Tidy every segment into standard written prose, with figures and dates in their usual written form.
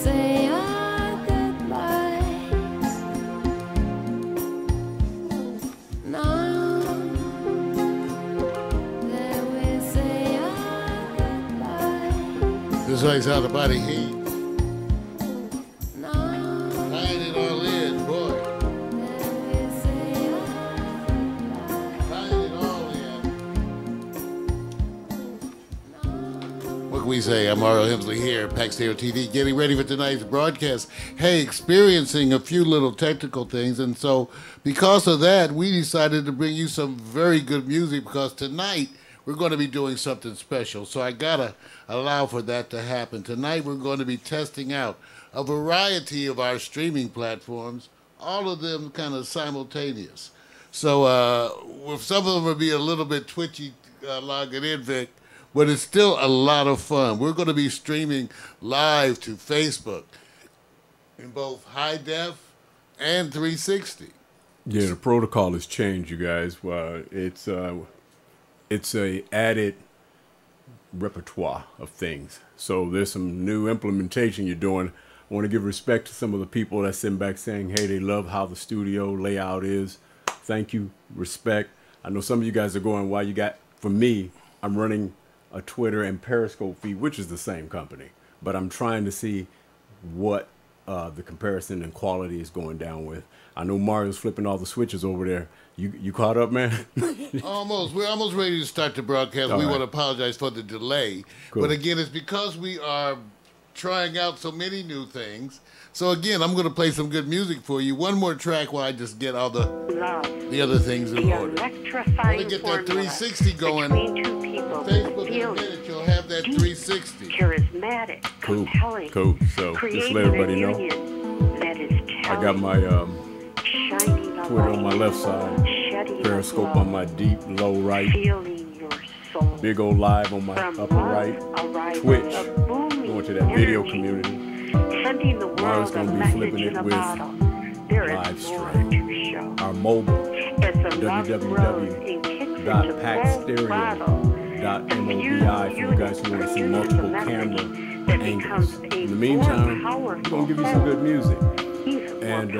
say our goodbyes. Now that we say our goodbyes. This lays out the body heat. Tying it all in, boy. Tying it all in. What can we say? I'm Mario Hemsley here, Pack Stereo TV, getting ready for tonight's broadcast. Hey, experiencing a few little technical things, and so because of that, we decided to bring you some very good music because tonight we're going to be doing something special. So I gotta allow for that to happen. Tonight we're going to be testing out a variety of our streaming platforms, all of them kind of simultaneous. So with some of them will be a little bit twitchy logging in, Vic, but it's still a lot of fun. We're going to be streaming live to Facebook in both high def and 360. Yeah, the protocol has changed, you guys. It's a added repertoire of things. So there's some new implementation you're doing. I want to give respect to some of the people that send back saying, hey, they love how the studio layout is. Thank you. Respect. I know some of you guys are going, why you got, for me, I'm running a Twitter and Periscope feed, which is the same company. But I'm trying to see what the comparison and quality is going down with. I know Mario's flipping all the switches over there. You caught up, man? Almost. We're almost ready to start the broadcast. We want to apologize for the delay. Cool. But again, it's because we are trying out so many new things. So again, I'm going to play some good music for you. One more track while I just get all the other things in order. I want to get that 360 going. Facebook in a minute, you'll have that 360. Charismatic, compelling, cool. So just let everybody know. That is I got my Twitter on my left side, Periscope on my deep low right, big old live on my upper right, Twitch, going to that video community. Mario's going to be flipping it with live stream. Our mobile, www.packstereo.mobi for you guys who want to see multiple camera angles. In the meantime, we're going to give you some good music. And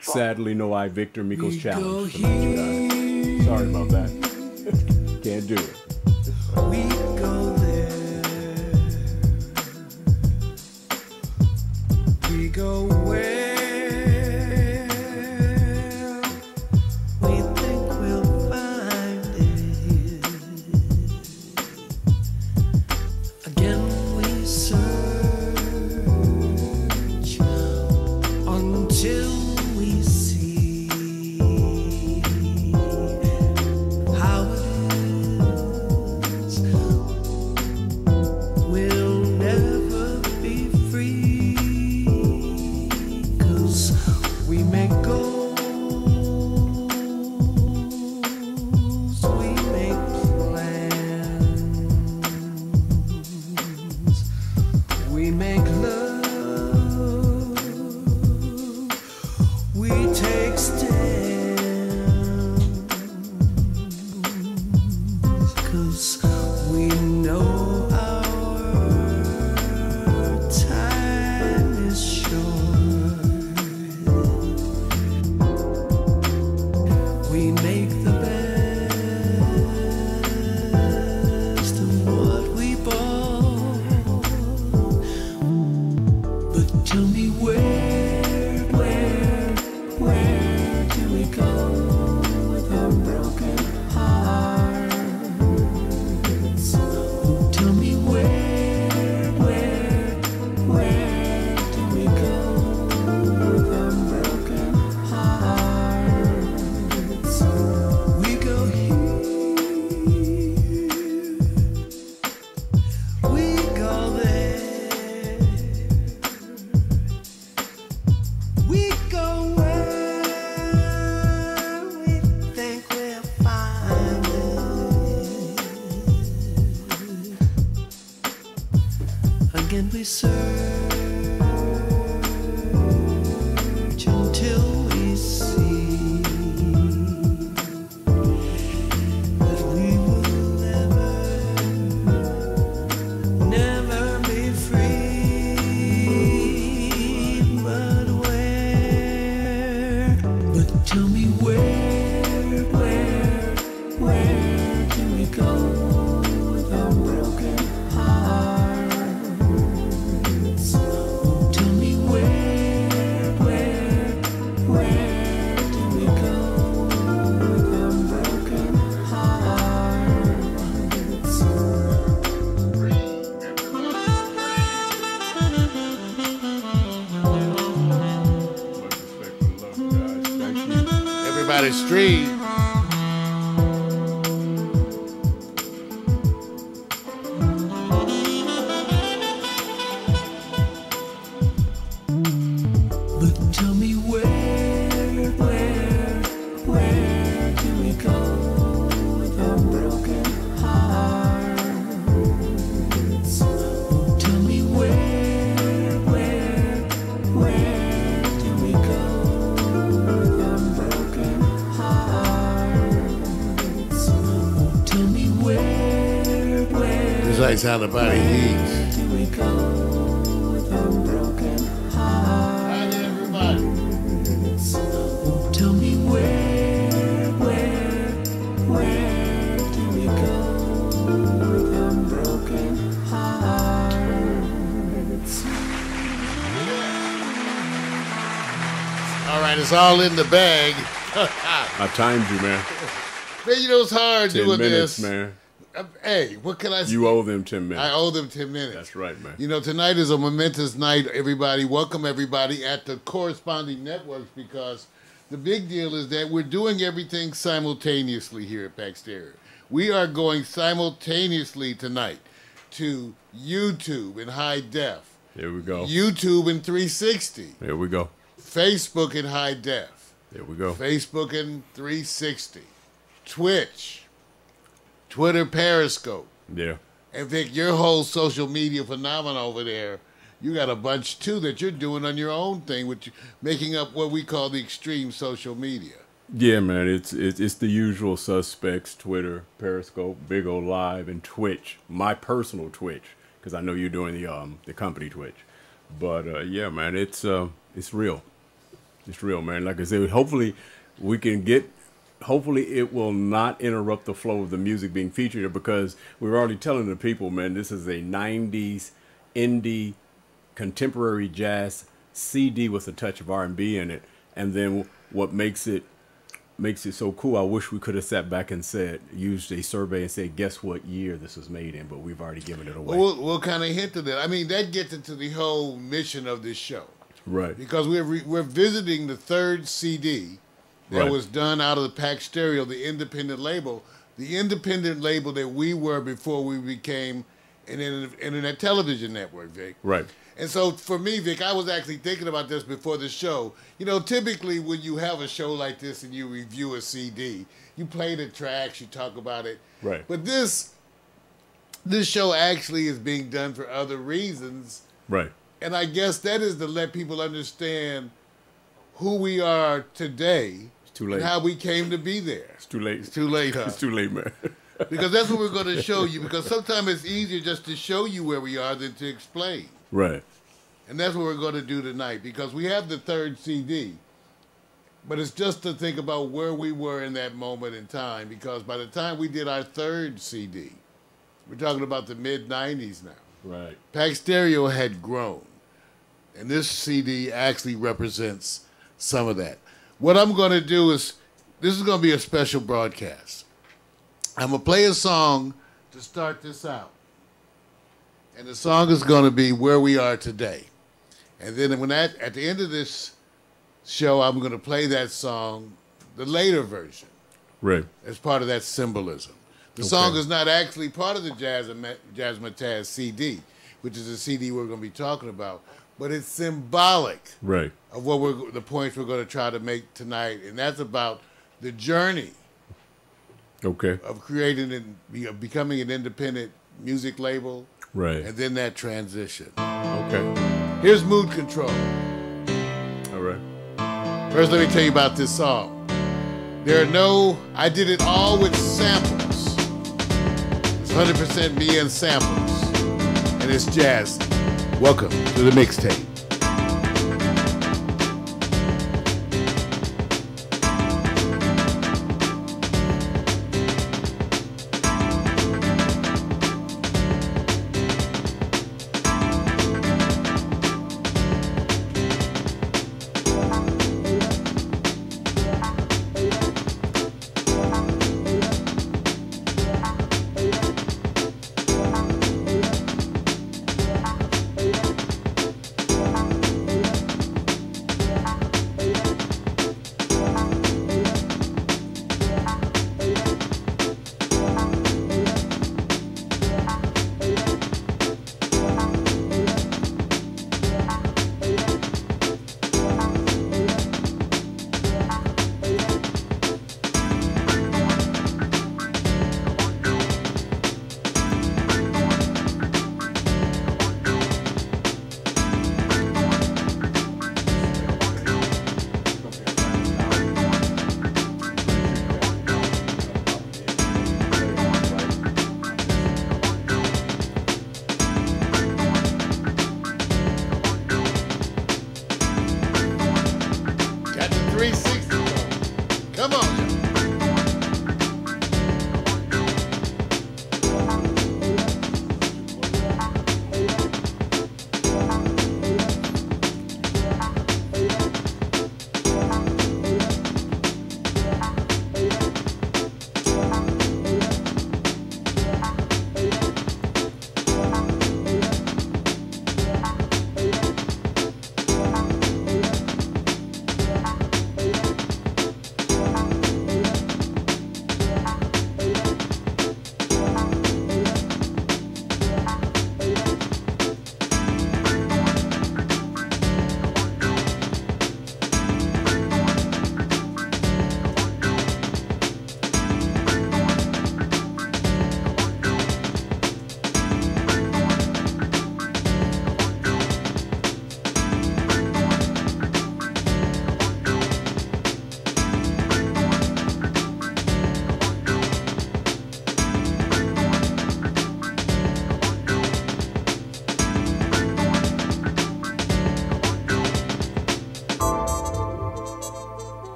sadly, no I Victor Miko's challenge tonight, you guys. Sorry about that. Can't do it. We go there. We go where we think we'll find it. Again we search until we see how it is. We'll never be free, 'cause we make goals, we make plans, we make love, we take stands, 'cause we know our time is short. We make the best of what we bought. But tell me where do we go with our broken hearts? Oh, tell me where do we go with our broken hearts? We go here, we go there, we go where we think we'll find it. Again we search until we see that we will never be free. Cottage Street. But tell me where do we go with our broken hearts? Tell me where do we go with our broken hearts? Tell me where This like sound about heat. do we go with our broken hearts? Hi there, everybody. Tell me where do we go with our broken hearts? All right, it's all in the bag. I timed you, man. Man, you know it's hard 10 doing minutes, this. man. Hey, what can I say? You owe them 10 minutes. I owe them 10 minutes. That's right, man. You know, tonight is a momentous night, everybody. Welcome, everybody, at the corresponding networks, because the big deal is that we're doing everything simultaneously here at Paxterior. We are going simultaneously tonight to YouTube in high def, Here we go. YouTube in 360, Here we go. Facebook in high def, Here we go. Facebook in 360, Twitch, Twitter Periscope. Yeah. And Vic, your whole social media phenomenon over there, you got a bunch too that you're doing on your own thing, which making up what we call the extreme social media. Yeah, man. It's the usual suspects: Twitter, Periscope, Big O Live, and Twitch. My personal Twitch, because I know you're doing the company Twitch. But yeah, man, it's real. It's real, man. Like I said, hopefully we can get. Hopefully it will not interrupt the flow of the music being featured here, because we're already telling the people, man, this is a 90s indie contemporary jazz CD with a touch of R&B in it. And then what makes it so cool, I wish we could have sat back and used a survey and said, guess what year this was made in, but we've already given it away. Well, we'll kind of hint at that. I mean, that gets into the whole mission of this show. Right. Because we're visiting the third CD that Right. was done out of the Pax Stereo, the independent label that we were before we became an internet television network, Vic. Right. And so for me, Vic, I was actually thinking about this before the show. You know, typically when you have a show like this and you review a CD, you play the tracks, you talk about it. Right. But this show actually is being done for other reasons. Right. And I guess that is to let people understand who we are today. It's too late. And how we came to be there. It's too late. It's too late, huh? It's too late, man. Because that's what we're going to show you. Because sometimes it's easier just to show you where we are than to explain. Right. And that's what we're going to do tonight. Because we have the third CD. But it's just to think about where we were in that moment in time. Because by the time we did our third CD, we're talking about the mid-90s now. Right. Pax Stereo had grown. And this CD actually represents some of that. What I'm going to do is, this is going to be a special broadcast. I'm going to play a song to start this out. And the song is going to be Where We Are Today. And then at the end of this show, I'm going to play that song, the later version, Right. as part of that symbolism. The song is not actually part of the Jazzamatazz CD, which is the CD we're going to be talking about, but it's symbolic Right. of what the points we're going to try to make tonight, and that's about the journey Okay. of creating and becoming an independent music label, Right. and then that transition. Okay. Here's Mood Control. All right. First, let me tell you about this song. I did it all with samples. It's 100% me and samples, and it's jazz. Welcome to the mixtape.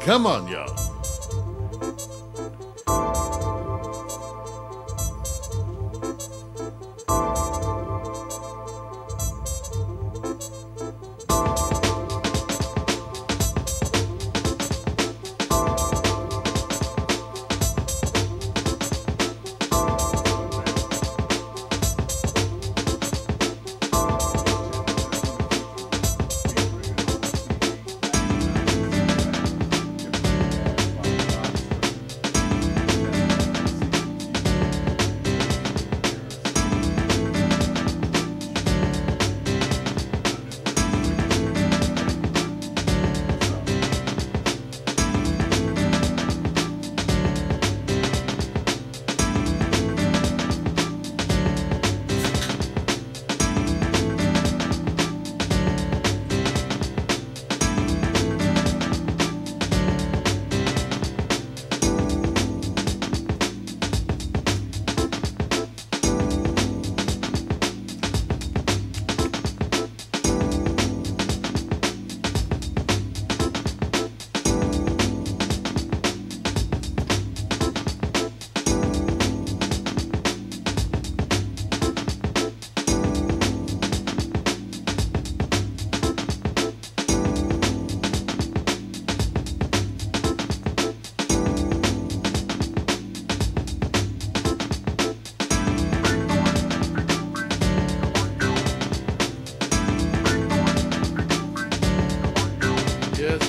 Come on, y'all.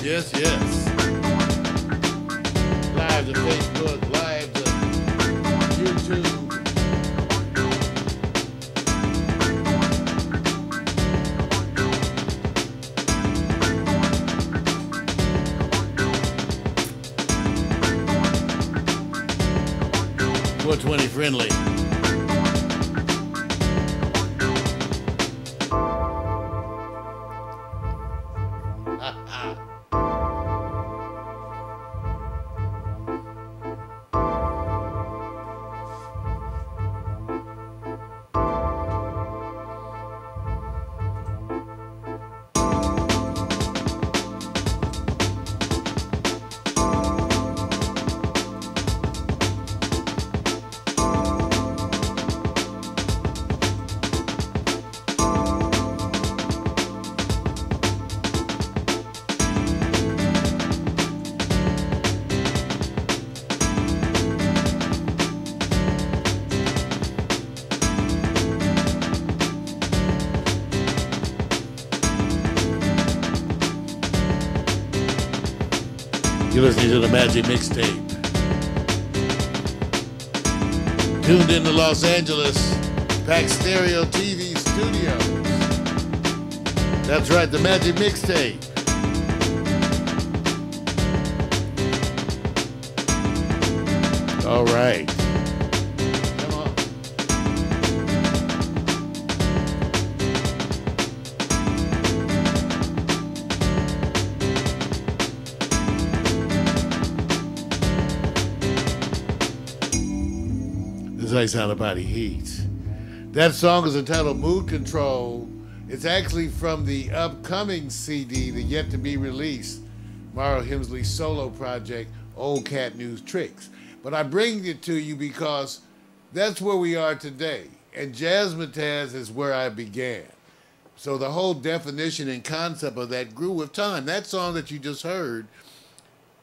Yes, yes. Live to Facebook, live to YouTube. .420 friendly. You're listening to the Magic Mixtape. Tuned in to Los Angeles, Pack Stereo TV Studios. That's right, the Magic Mixtape. All right. Come on. This Ice Out of Body Heat. That song is entitled Mood Control. It's actually from the upcoming CD, the yet to be released Mario Hemsley solo project, Old Cat News Tricks. But I bring it to you because that's where we are today. And Jazzamatazz is where I began. So the whole definition and concept of that grew with time. That song that you just heard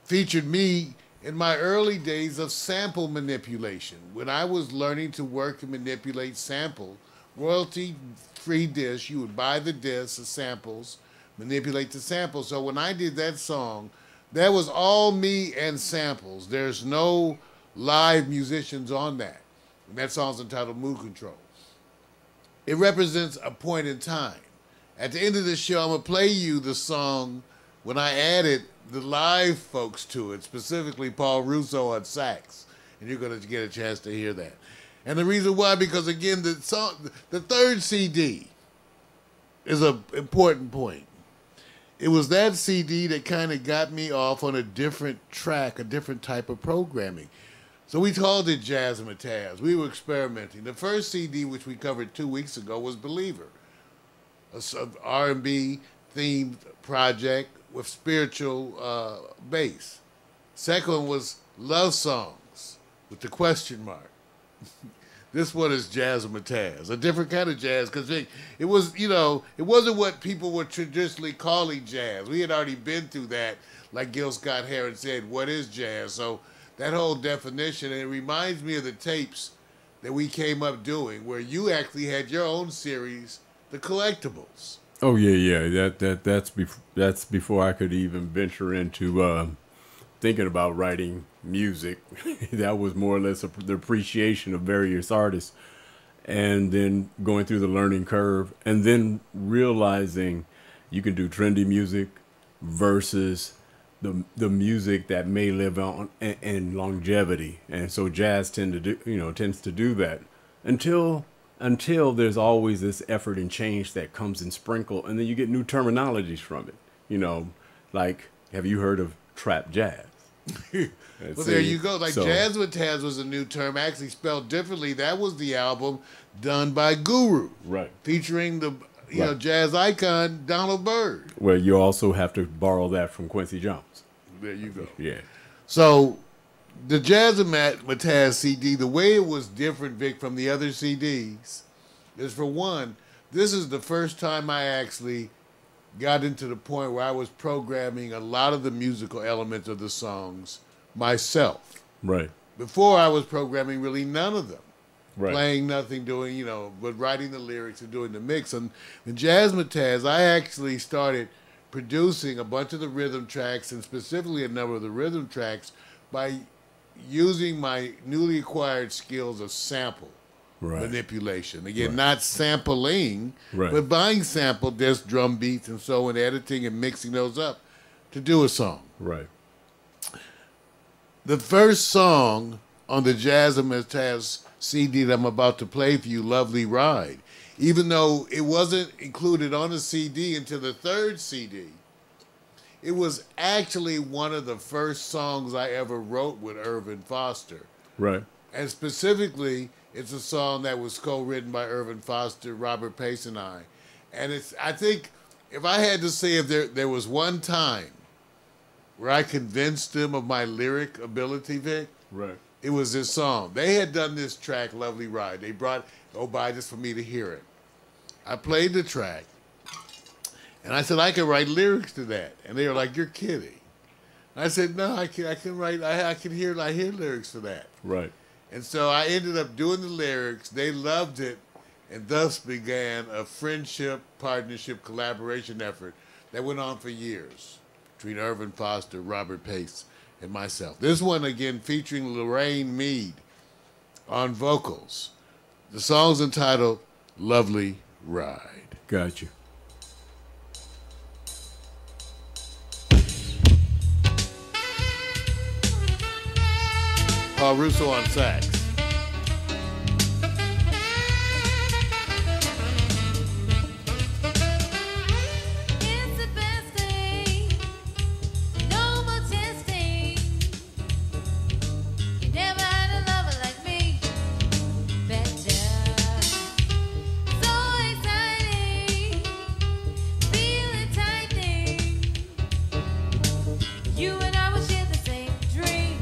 featured me in my early days of sample manipulation. When I was learning to work and manipulate sample, royalty-free disc, you would buy the discs, the samples, manipulate the samples. So when I did that song, that was all me and samples. There's no live musicians on that. And that song's entitled Mood Control. It represents a point in time. At the end of this show, I'm going to play you the song when I added the live folks to it, specifically Paul Russo on sax. And you're going to get a chance to hear that. And the reason why, because again, the third CD is an important point. It was that CD that kind of got me off on a different track, a different type of programming. So we called it Jazzamatazz. We were experimenting. The first CD, which we covered 2 weeks ago, was Believer, a R&B themed project with spiritual bass. Second one was Love Songs with the question mark. This one is Jazzamatazz, a different kind of jazz, because it was, you know, it wasn't what people were traditionally calling jazz. We had already been through that, like Gil Scott-Heron said, what is jazz? So that whole definition, and it reminds me of the tapes that we came up doing, where you actually had your own series, The Collectibles. Oh yeah. That's before I could even venture into thinking about writing music. That was more or less the appreciation of various artists, and then going through the learning curve, and then realizing you can do trendy music versus the music that may live on in longevity. And so jazz tends to do that until there's always this effort and change that comes in sprinkle, and then you get new terminologies from it. You know, like, have you heard of trap jazz? Well, there you go. Like, Jazzamatazz was a new term, actually spelled differently. That was the album done by Guru, right, featuring the know jazz icon Donald Byrd. Well, you also have to borrow that from Quincy Jones. There you go. Yeah. So the Jazzamatazz CD, the way it was different, Vic, from the other CDs, is, for one, this is the first time I actually got into the point where I was programming a lot of the musical elements of the songs myself. Right. Before, I was programming really none of them. Right. Playing nothing, doing, but writing the lyrics and doing the mix. And in Jazzamatazz, I actually started producing a bunch of the rhythm tracks, and specifically a number of the rhythm tracks, by using my newly acquired skills of sample manipulation. Again, not sampling, but buying sampled just drum beats and so, and editing and mixing those up to do a song. Right. The first song on the Jazzamatazz CD that I'm about to play for you, Lovely Ride, even though it wasn't included on the CD until the third CD, it was actually one of the first songs I ever wrote with Irvin Foster. Right. And specifically, it's a song that was co-written by Irvin Foster, Robert Pace, and I. And I think, if I had to say if there was one time where I convinced them of my lyric ability, Vic, right, it was this song. They had done this track, Lovely Ride. They brought by just for me to hear it. I played the track, and I said I could write lyrics to that. And they were like, "You're kidding." And I said, "No, I can write. I hear lyrics for that." Right. And so I ended up doing the lyrics. They loved it, and thus began a friendship, partnership, collaboration effort that went on for years between Irvin Foster, Robert Pace, and myself. This one, again, featuring Lorraine Mead on vocals. The song's entitled Lovely Ride. Got you. Paul Russo on sax. It's the best day, no more testing. You never had a lover like me. Better, so exciting, feeling tightening. You and I will share the same dreams.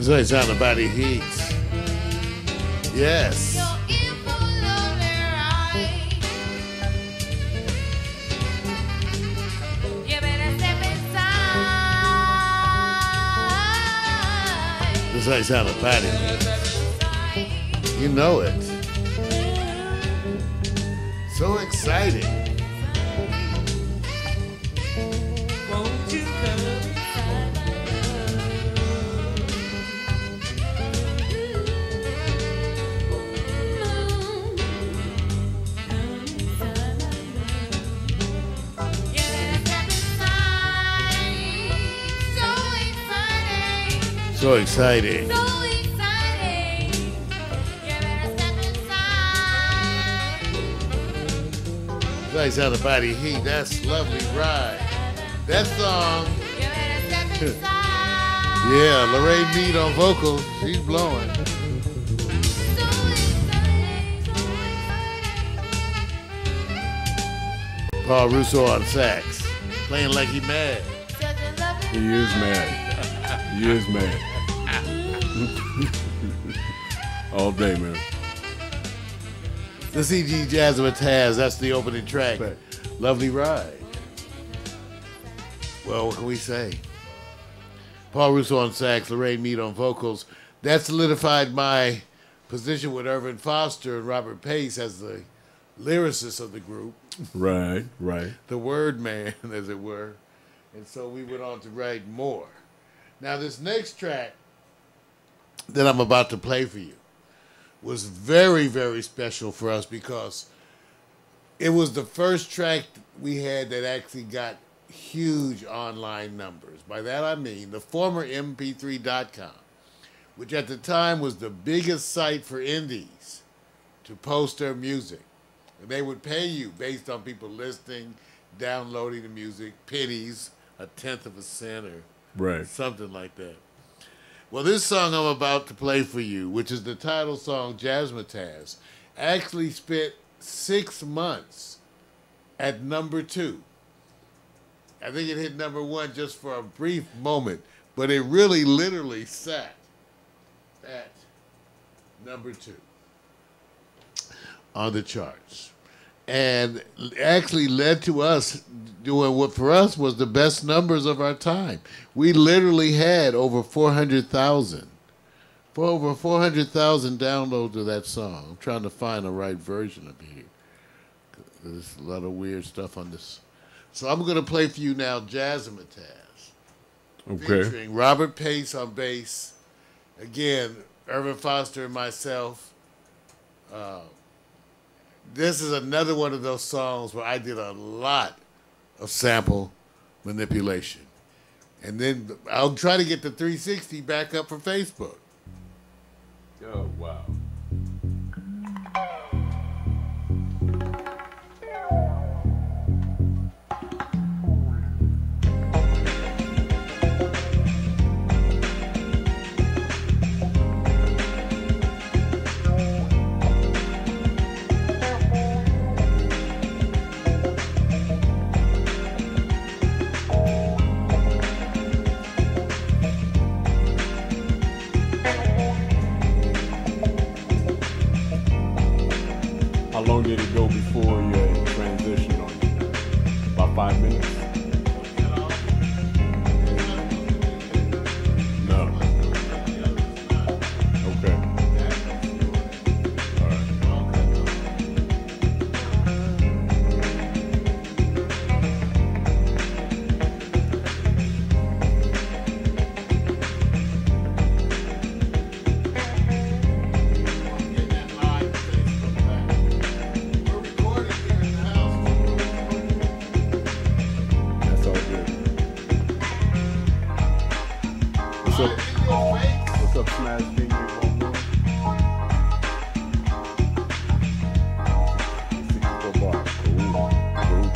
This is how it sounds about the Heats. Yes. Your evil lonely ride. You better step inside. This is how it sounds about it. You know it. So exciting. Won't you come inside my You better step inside. So exciting. So exciting. So exciting. You better step inside. This is how it sounds about the Heat. That's Lovely Ride. That song, You better step inside. yeah, Lorraine Mead on vocals. She's blowing. So exciting. So exciting. Paul Russo on sax. Playing like he mad. Such a lovely He is mad. He is mad. All day, man. The CG Jazzamatazz, that's the opening track. Right. Lovely Ride. Well, what can we say? Paul Russo on sax, Lorraine Mead on vocals. That solidified my position with Irvin Foster and Robert Pace as the lyricists of the group, Right, right. the word man, as it were. And so we went on to write more. Now, this next track that I'm about to play for you was very, very special for us because it was the first track we had that actually got huge online numbers. By that I mean the former MP3.com, which at the time was the biggest site for indies to post their music. And they would pay you based on people listening, downloading the music, pennies, a tenth of a cent or Right. something like that. Well, this song I'm about to play for you, which is the title song, Jazzamatazz, actually spent 6 months at number 2. I think it hit number 1 just for a brief moment, but it really literally sat at number 2 on the charts. And actually led to us doing what for us was the best numbers of our time. We literally had over 400,000. For over 400,000 downloads of that song. I'm trying to find the right version of it here. There's a lot of weird stuff on this. So I'm going to play for you now Jazzamatazz. Okay. Featuring Robert Pace on bass. Again, Irvin Foster and myself. This is another one of those songs where I did a lot of sample manipulation. And then I'll try to get the 360 back up for Facebook. Oh, wow. How long did it go before you transitioned on you? About 5 minutes? No. Okay. All right. That's all good. What's up? What's up, Smash King? You on 64 bars. Cool.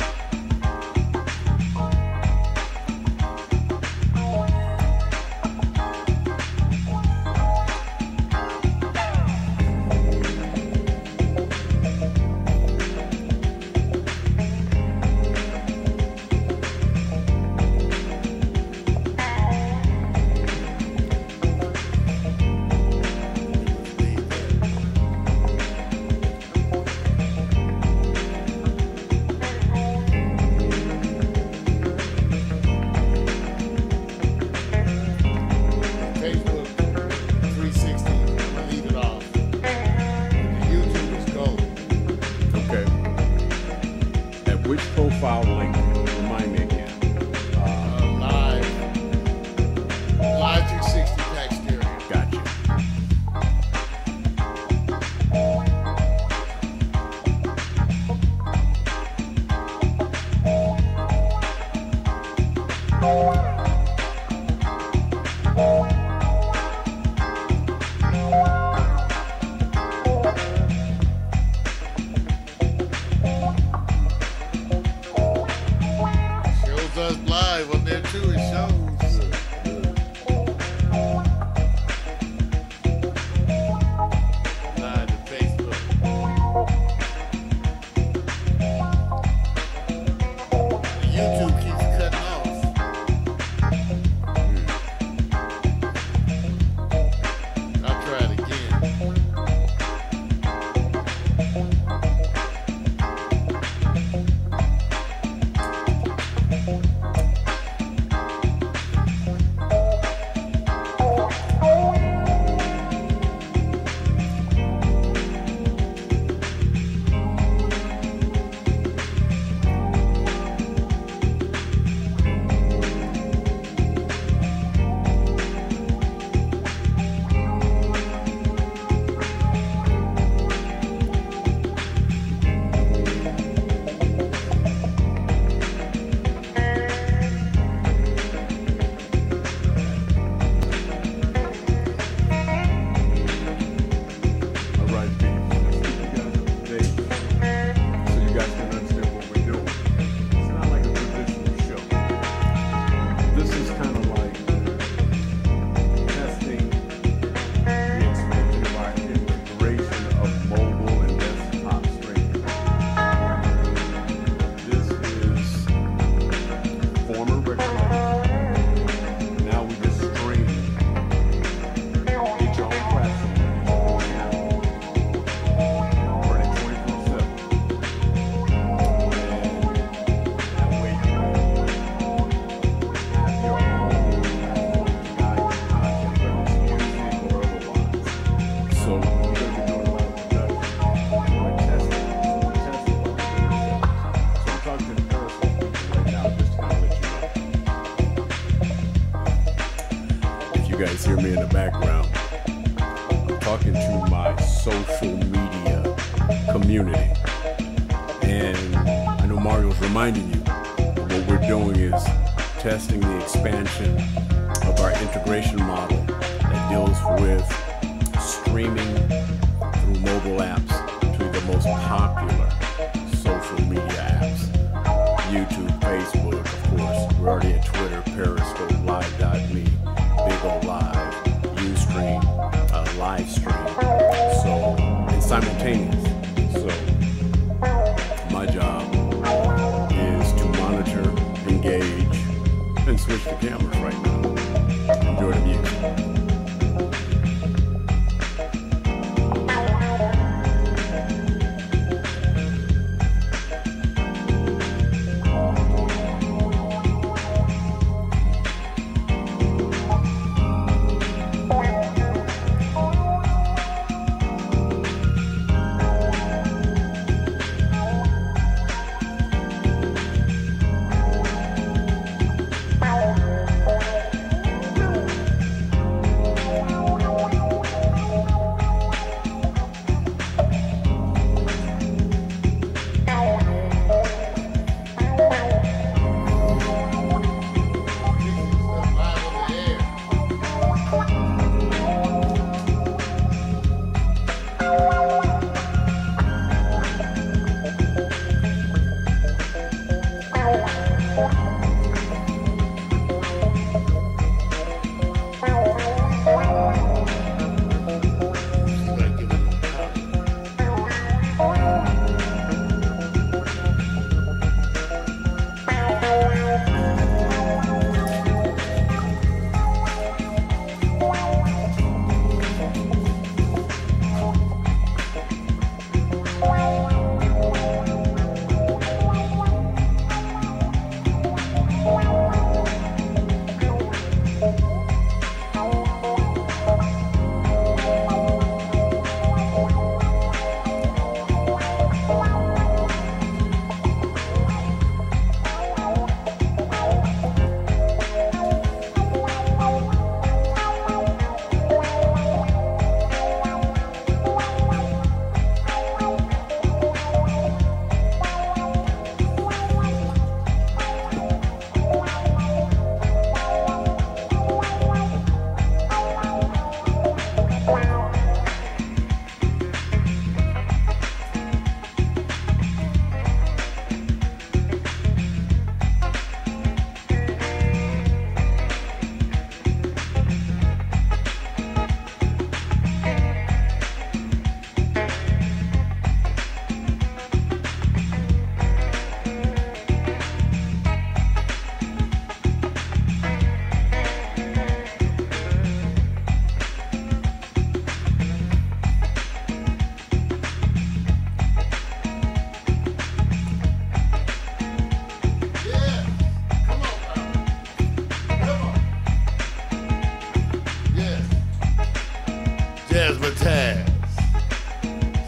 Shows us live on there too. It shows. Live to Facebook. YouTube keeps cutting off. I'll try it again. All right, peeps. Let's keep you guys up to date so you guys can understand what we're doing. It's not like a traditional show. This is kind of like testing the expansion of our integration of mobile and desktop streaming. This is former record label. Now we just stream each own platform, each own channel, running 24/7. And that way you can have your own guide content, whether it's music or otherwise. So we're going to be doing a lot of production. We're testing a lot of different shows. So I'm talking to the Periscope people right now just to kind of let you know. If you guys hear me in the background, I'm talking to my social media community. And I know Mario's reminding you that what we're doing is testing the expansion of our integration model that deals with streaming through mobile apps to the most popular social media apps. YouTube, Facebook, of course. We're already at Twitter, Periscope, Live.me, Big O Live, Ustream, Livestream. So, and simultaneous. So, my job is to monitor, engage, and switch the cameras right now. Enjoy the music.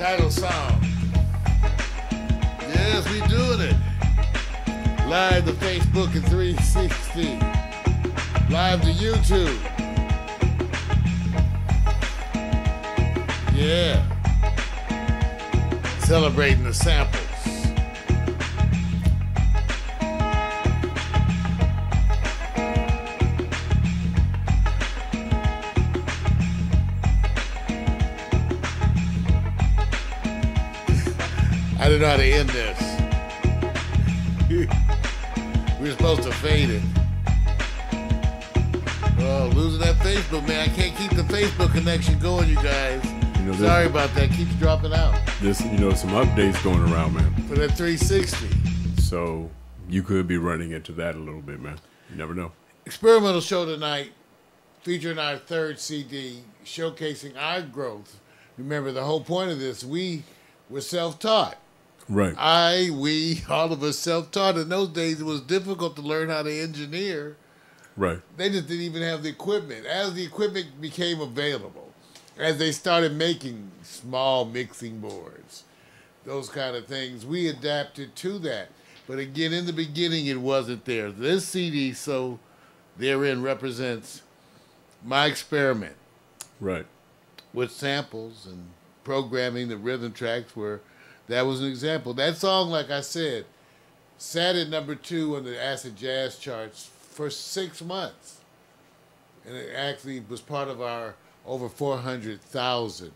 Title song. Yes, we doing it. Live to Facebook and 360. Live to YouTube. Yeah. Celebrating the samples. I don't know how to end this. We were supposed to fade it. Oh, losing that Facebook, man. I can't keep the Facebook connection going, you guys. You know, Sorry about that. Keeps dropping out. This, you know, some updates going around, man. For that 360. So you could be running into that a little bit, man. You never know. Experimental show tonight, featuring our third CD, showcasing our growth. Remember, the whole point of this, we were self-taught. Right. We, all of us self-taught. In those days, it was difficult to learn how to engineer. Right. They just didn't even have the equipment. As the equipment became available, as they started making small mixing boards, those kind of things, we adapted to that. But again, in the beginning, it wasn't there. This CD, so therein, represents my experiment Right. with samples and programming the rhythm tracks where that was an example. That song, like I said, sat at number 2 on the acid jazz charts for 6 months. And it actually was part of our over 400,000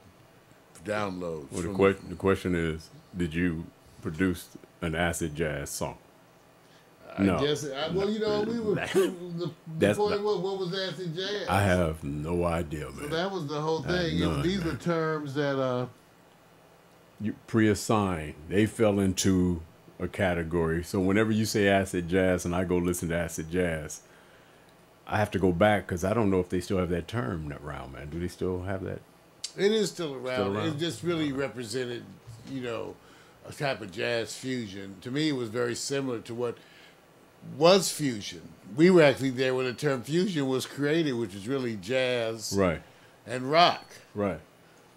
downloads. Well, from- the question is, did you produce an acid jazz song? I No. guess, well, you know, we were, the That's point not- what was acid jazz? I have no idea, So man. that was the whole I have thing. none, These man. were terms that, You pre-assigned. They fell into a category. So whenever you say acid jazz and I go listen to acid jazz, I have to go back because I don't know if they still have that term around, man. Do they still have that? it is still around. around? It just really represented, you know, a type of jazz fusion. To me, it was very similar to what was fusion. We were actually there when the term fusion was created, which is really jazz Right. and rock. Right.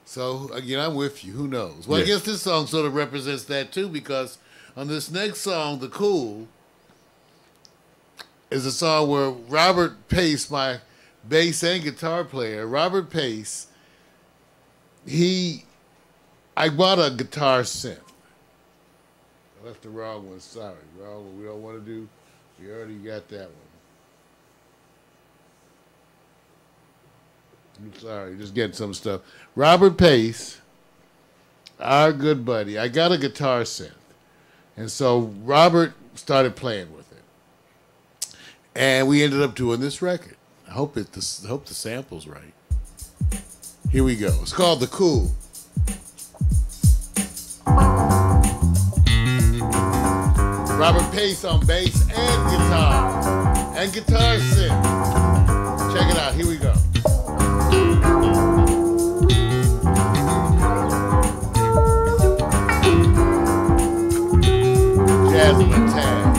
So, again, I'm with you. Who knows? Well, I Yeah. guess this song sort of represents that, too, because on this next song, The Cool, is a song where Robert Pace, my bass and guitar player, Robert Pace, I bought a guitar synth. I left the wrong one. Sorry. Wrong one. We don't want to do. We already got that one. I'm sorry. Just getting some stuff. Robert Pace, our good buddy. I got a guitar synth. And so Robert started playing with it. And we ended up doing this record. I hope the sample's right. Here we go. It's called The Cool. Robert Pace on bass and guitar. And guitar synth. Check it out. Here we go. Jazzamatazz.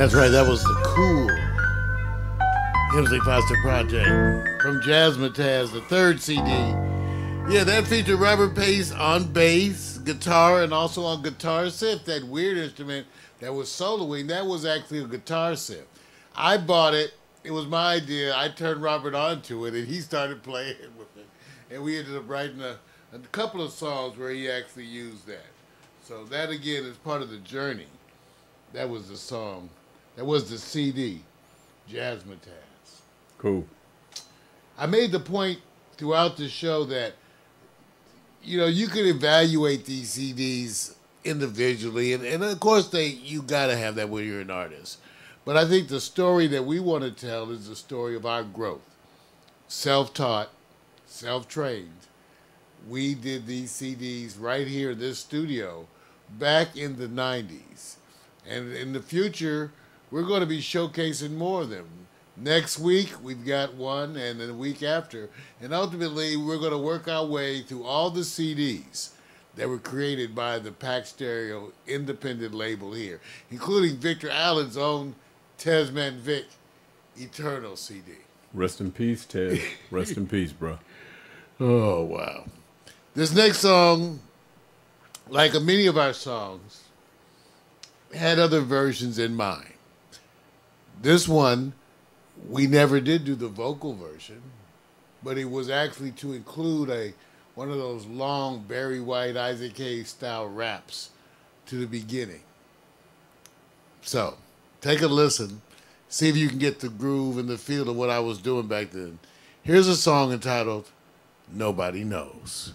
That's right, that was the cool Hemsley Foster Project from Jazzamatazz, the third CD. Yeah, that featured Robert Pace on bass, guitar, and also on guitar synth, that weird instrument that was soloing. That was actually a guitar synth. I bought it. It was my idea. I turned Robert onto it, and he started playing with it. And we ended up writing a couple of songs where he actually used that. So that, again, is part of the journey. That was the song. That was the CD, Jazzamatazz. Cool. I made the point throughout the show that, you know, you can evaluate these CDs individually, and of course you got to have that when you're an artist. But I think the story that we want to tell is the story of our growth. Self-taught, self-trained. We did these CDs right here in this studio back in the 90s. And in the future, we're going to be showcasing more of them. Next week, we've got one, and then the week after. And ultimately, we're going to work our way through all the CDs that were created by the Pack Stereo independent label here, including Victor Allen's own Tezman Vic Eternal CD. Rest in peace, Ted. Rest in peace, bro. Oh, wow. This next song, like many of our songs, had other versions in mind. This one, we never did do the vocal version, but it was actually to include one of those long Barry White, Isaac Hayes style raps to the beginning. So, take a listen, see if you can get the groove and the feel of what I was doing back then. Here's a song entitled Nobody Knows.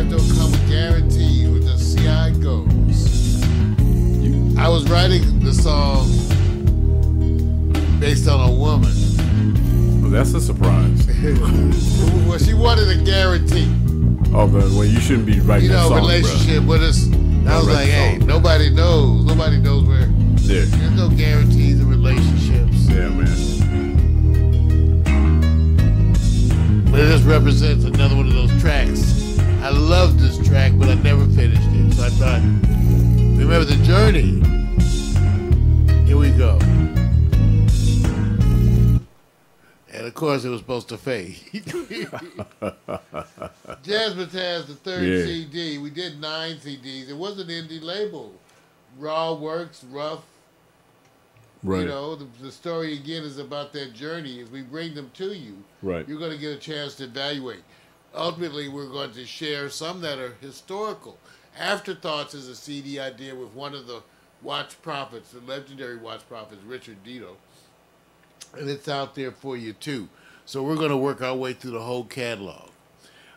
Life don't come with guarantees. We'll just see how it goes. I was writing the song based on a woman. Well, that's a surprise. Well, she wanted a guarantee. Oh, but well, you shouldn't be writing You know, that song, relationship with us. I was write like, the hey, song, nobody knows. Nobody knows where. Yeah. There's no guarantees in relationships. Yeah, man. But it just represents another one of those tracks. I love this track, but I never finished it. So I thought, remember the journey. Here we go. And of course, it was supposed to fade. Jazzamatazz, the third Yeah. CD. We did 9 CDs. It was an indie label. Raw works, rough. Right. You know, the story again is about that journey. As we bring them to you, Right. you're going to get a chance to evaluate. Ultimately, we're going to share some that are historical. Afterthoughts is a CD I did with one of the watch prophets, the legendary watch prophets, Richard Dito. And it's out there for you, too. So we're going to work our way through the whole catalog.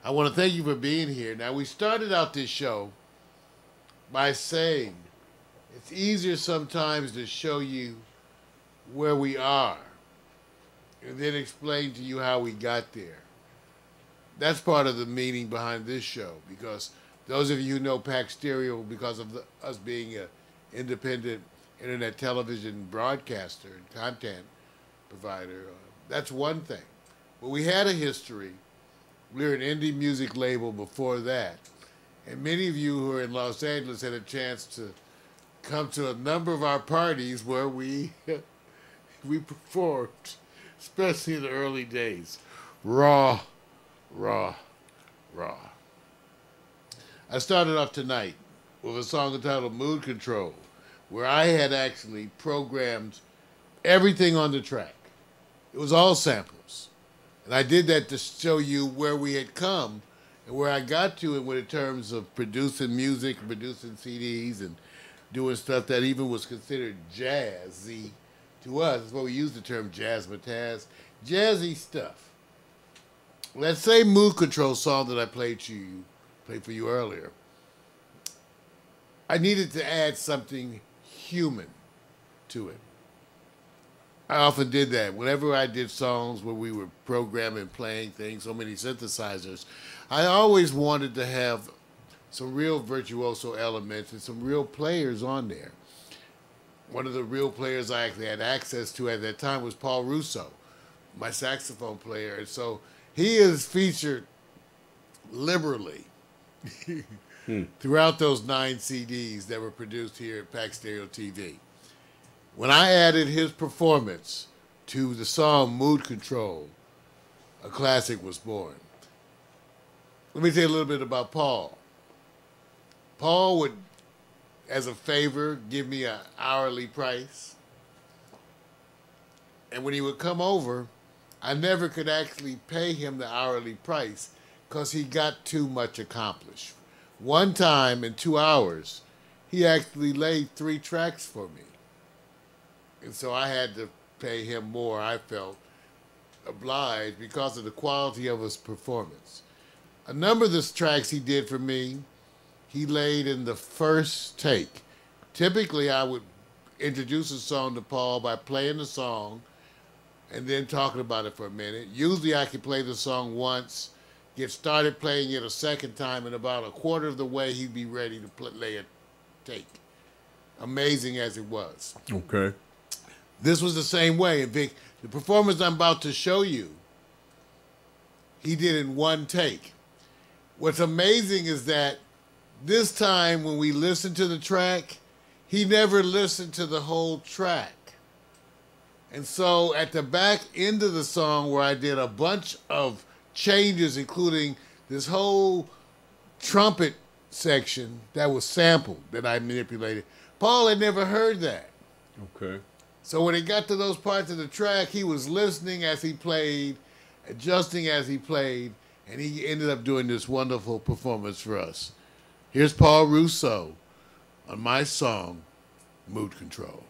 I want to thank you for being here. Now, we started out this show by saying it's easier sometimes to show you where we are and then explain to you how we got there. That's part of the meaning behind this show, because those of you who know Pack Stereo, because of us being an independent internet television broadcaster and content provider, that's one thing. But we had a history. We were an indie music label before that. And many of you who are in Los Angeles had a chance to come to a number of our parties where we performed, especially in the early days. Raw. I started off tonight with a song entitled Mood Control, where I had actually programmed everything on the track. It was all samples. And I did that to show you where we had come and where I got to it in terms of producing music, producing CDs, and doing stuff that even was considered jazzy to us. That's why we use the term Jazzamatazz. Jazzy stuff. That same Mood Control song that I played for you earlier, I needed to add something human to it. I often did that. Whenever I did songs where we were programming, playing things, so many synthesizers, I always wanted to have some real virtuoso elements and some real players on there. One of the real players I actually had access to at that time was Paul Russo, my saxophone player. And so he is featured liberally throughout those 9 CDs that were produced here at Pack Stereo TV. When I added his performance to the song Mood Control, a classic was born. Let me tell you a little bit about Paul. Paul would, as a favor, give me an hourly price. And when he would come over, I never could actually pay him the hourly price because he got too much accomplished. One time in 2 hours, he actually laid 3 tracks for me. And so I had to pay him more. I felt obliged because of the quality of his performance. A number of the tracks he did for me, he laid in the first take. Typically, I would introduce a song to Paul by playing the song and then talking about it for a minute. Usually I could play the song once, get started playing it a second time, and about a quarter of the way he'd be ready to lay a take. Amazing as it was. Okay. This was the same way. And Vic, the performance I'm about to show you, he did in one take. What's amazing is that this time when we listened to the track, he never listened to the whole track. And so at the back end of the song where I did a bunch of changes, including this whole trumpet section that was sampled that I manipulated, Paul had never heard that. Okay. So when it got to those parts of the track, he was listening as he played, adjusting as he played, and he ended up doing this wonderful performance for us. Here's Paul Russo on my song, Mood Control.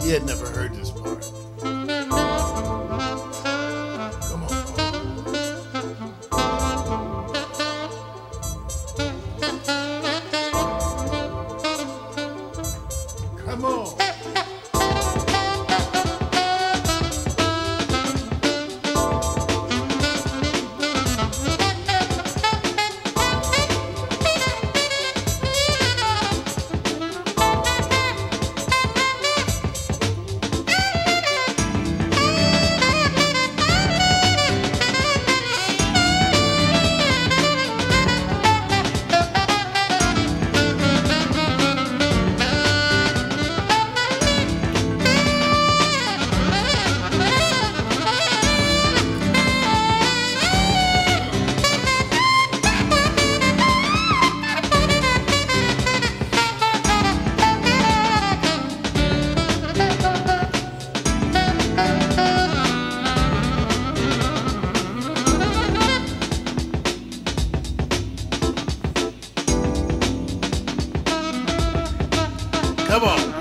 He had never heard this part. Come on, Paul. Come on. Come on.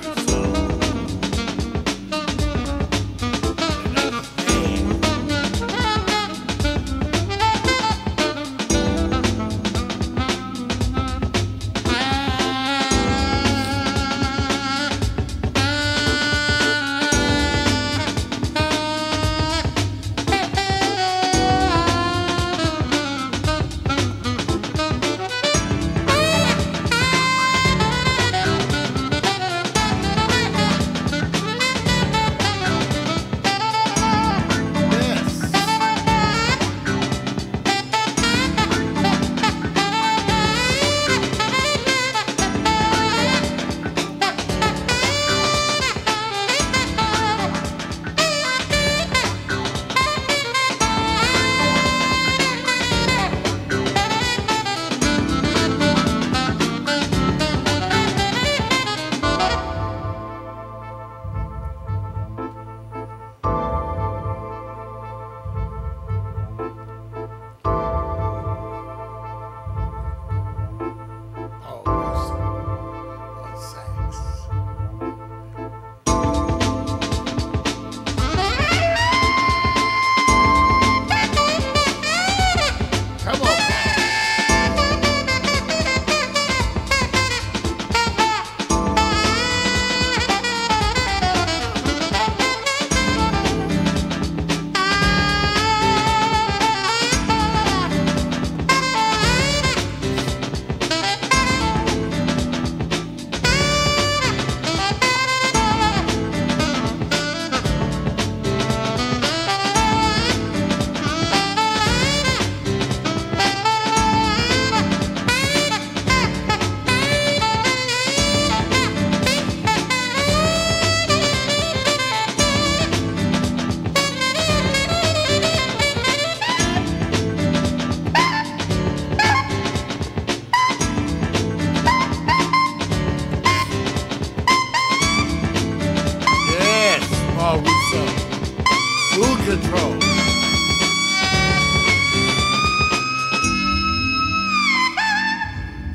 Control.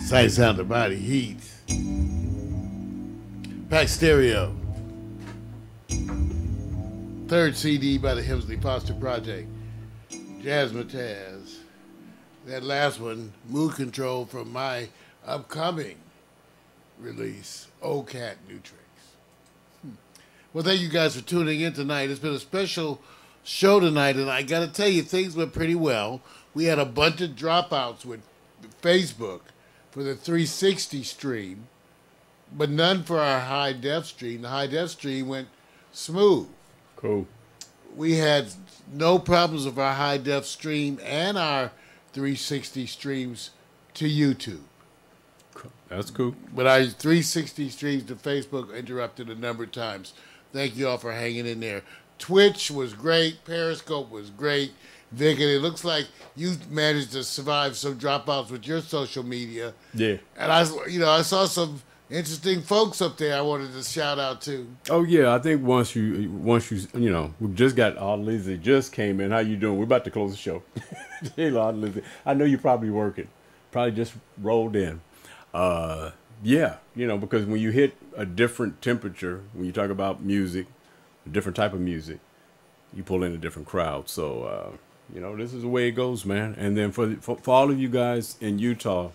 Sight, sound, and body heat. Pack Stereo. Third CD by the Hemsley Foster Project. Jazzamatazz. That last one, Mood Control, from my upcoming release, Old Cat New Tricks. Well, thank you guys for tuning in tonight. It's been a special show tonight, and I got to tell you, things went pretty well. We had a bunch of dropouts with Facebook for the 360 stream, but none for our high def stream. The high def stream went smooth. Cool. We had no problems with our high def stream and our 360 streams to YouTube. That's cool. But our 360 streams to Facebook interrupted a number of times. Thank you all for hanging in there. Twitch was great. Periscope was great. Vic, and it looks like you managed to survive some dropouts with your social media. Yeah. And I saw some interesting folks up there I wanted to shout out to. Oh yeah, I think once you we just got Lizzie just came in. How you doing? We're about to close the show. Hey, Lizzie. I know you're probably working. Probably just rolled in. Yeah, because when you hit a different temperature, when you talk about music, a different type of music, you pull in a different crowd. So, this is the way it goes, man. And then for all of you guys in Utah,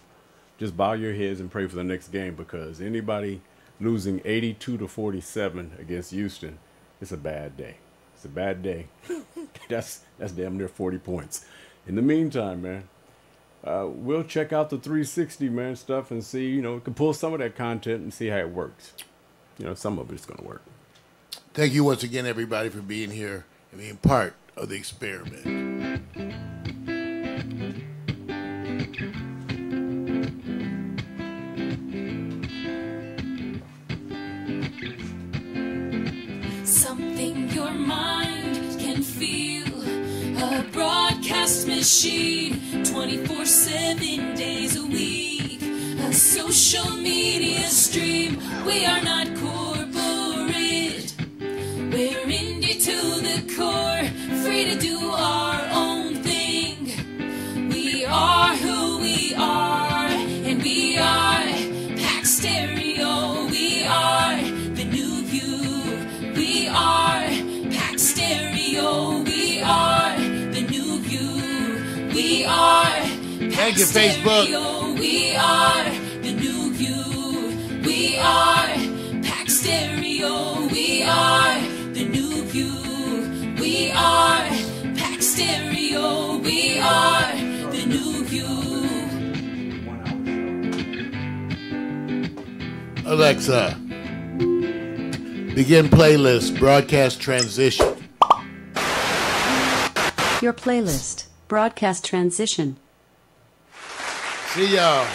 just bow your heads and pray for the next game, because anybody losing 82-47 against Houston, it's a bad day. It's a bad day. That's damn near 40 points. In the meantime, man, we'll check out the 360, man, stuff and see, we can pull some of that content and see how it works. Some of it's going to work. Thank you once again, everybody, for being here and being part of the experiment. Something your mind can feel. A broadcast machine, 24/7 days a week. A social media stream. We are not corporate. We're indie to the core, free to do our own thing. We are who we are, and we are Pack Stereo. We are the new view. We are Pack Stereo. We are the new view. We are Pack Thank you, Facebook. Stereo. We are the new view. We are Pack Stereo. We are the new view. We are Pack Stereo. We are the new view. Alexa, begin playlist, broadcast transition. Your playlist, broadcast transition. See y'all.